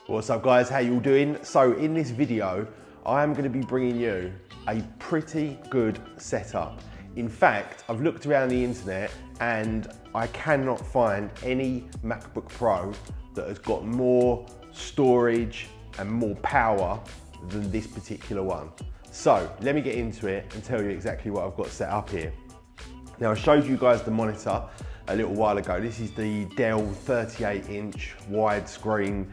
What's up guys, how you all doing? So in this video, I am going to be bringing you a pretty good setup. In fact, I've looked around the internet and I cannot find any MacBook Pro that has got more storage and more power than this particular one. So let me get into it and tell you exactly what I've got set up here. Now I showed you guys the monitor a little while ago. This is the Dell 38-inch widescreen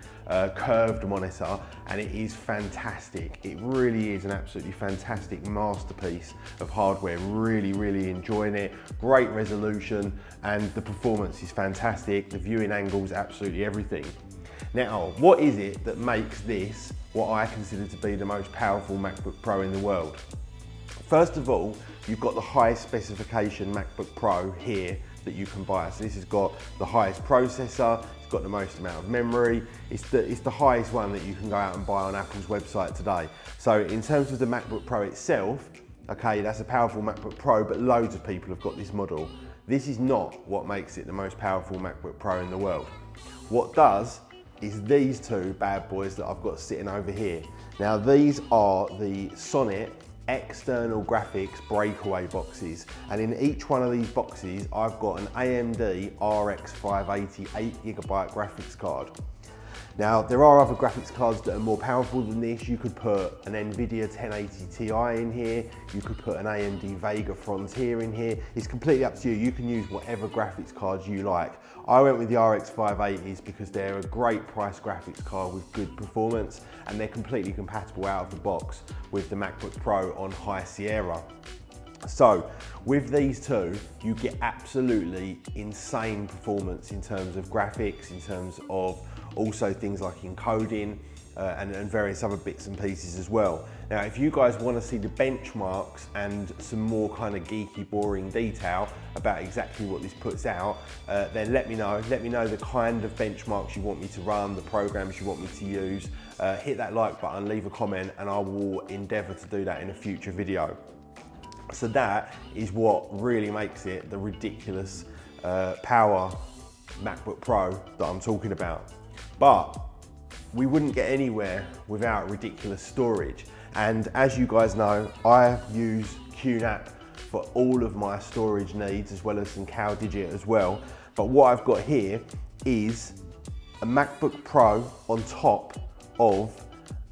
curved monitor, and it is fantastic. It really is an absolutely fantastic masterpiece of hardware. Really enjoying it. Great resolution, and the performance is fantastic. The viewing angles, absolutely everything. Now, what is it that makes this what I consider to be the most powerful MacBook Pro in the world? First of all, you've got the highest specification MacBook Pro here that you can buy. So this has got the highest processor, it's got the most amount of memory, it's the highest one that you can go out and buy on Apple's website today. So in terms of the MacBook Pro itself, okay, that's a powerful MacBook Pro, but loads of people have got this model. This is not what makes it the most powerful MacBook Pro in the world. What does is these two bad boys that I've got sitting over here. Now these are the Sonnet external graphics breakaway boxes, and in each one of these boxes I've got an AMD RX 580 8GB graphics card. Now there are other graphics cards that are more powerful than this. You could put an NVIDIA 1080 Ti in here, you could put an AMD Vega Frontier in here. It's completely up to you. You can use whatever graphics cards you like. I went with the RX 580s because they're a great price graphics card with good performance, and they're completely compatible out of the box with the MacBook Pro on High Sierra. So with these two, you get absolutely insane performance in terms of graphics, in terms of also things like encoding and various other bits and pieces as well. Now, if you guys want to see the benchmarks and some more kind of geeky, boring detail about exactly what this puts out, then let me know. Let me know the kind of benchmarks you want me to run, the programs you want me to use. Hit that like button, leave a comment, and I will endeavour to do that in a future video. So that is what really makes it the ridiculous power MacBook Pro that I'm talking about. But we wouldn't get anywhere without ridiculous storage. And as you guys know, I use QNAP for all of my storage needs, as well as some CalDigit as well. But what I've got here is a MacBook Pro on top of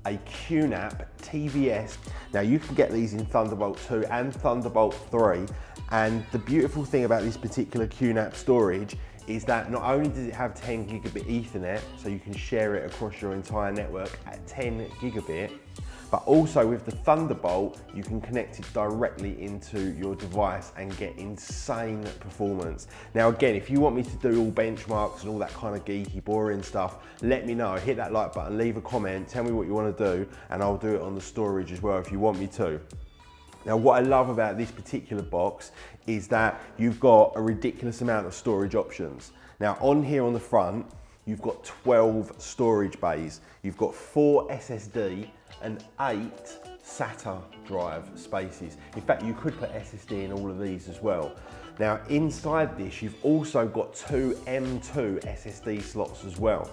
a QNAP TVS. Now you can get these in Thunderbolt 2 and Thunderbolt 3, and the beautiful thing about this particular QNAP storage is that not only does it have 10 gigabit Ethernet, so you can share it across your entire network at 10 gigabit, but also with the Thunderbolt, you can connect it directly into your device and get insane performance. Now again, if you want me to do all benchmarks and all that kind of geeky, boring stuff, let me know. Hit that like button, leave a comment, tell me what you want to do, and I'll do it on the storage as well if you want me to. Now what I love about this particular box is that you've got a ridiculous amount of storage options. Now on here on the front, you've got 12 storage bays. You've got 4 SSD and 8 SATA drive spaces. In fact, you could put SSD in all of these as well. Now inside this, you've also got 2 M2 SSD slots as well.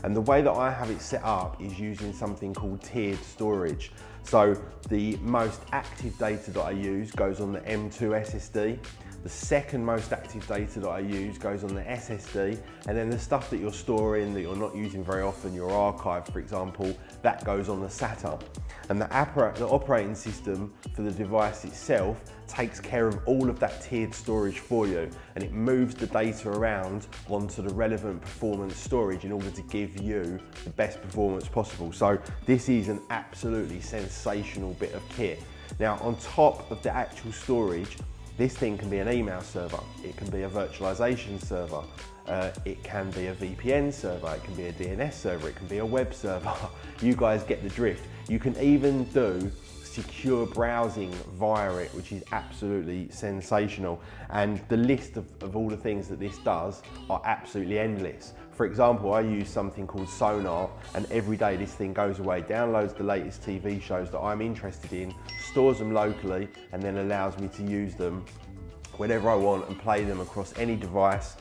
And the way that I have it set up is using something called tiered storage. So the most active data that I use goes on the M2 SSD. The second most active data that I use goes on the SSD, and then the stuff that you're storing that you're not using very often, your archive for example, that goes on the SATA. And the operating system for the device itself takes care of all of that tiered storage for you, and it moves the data around onto the relevant performance storage in order to give you the best performance possible. So this is an absolutely sensational bit of kit. Now on top of the actual storage, this thing can be an email server, it can be a virtualization server, it can be a VPN server, it can be a DNS server, it can be a web server. You guys get the drift. You can even do secure browsing via it, which is absolutely sensational. And the list of all the things that this does are absolutely endless. For example, I use something called Sonnet, and every day this thing goes away, downloads the latest TV shows that I'm interested in, stores them locally, and then allows me to use them whenever I want and play them across any device,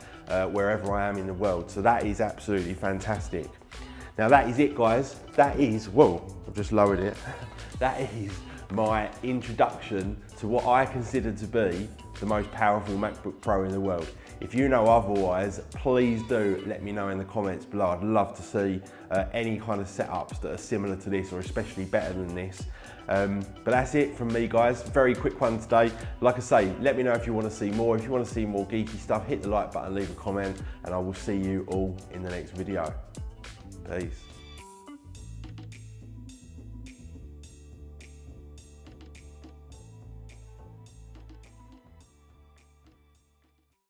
wherever I am in the world. So that is absolutely fantastic. Now that is it, guys. That is, well, I've just lowered it. That is my introduction to what I consider to be the most powerful MacBook Pro in the world. If you know otherwise, please do let me know in the comments below. I'd love to see any kind of setups that are similar to this or especially better than this. But that's it from me, guys. Very quick one today. Like I say, let me know if you want to see more. If you want to see more geeky stuff, hit the like button, leave a comment, and I will see you all in the next video. Peace.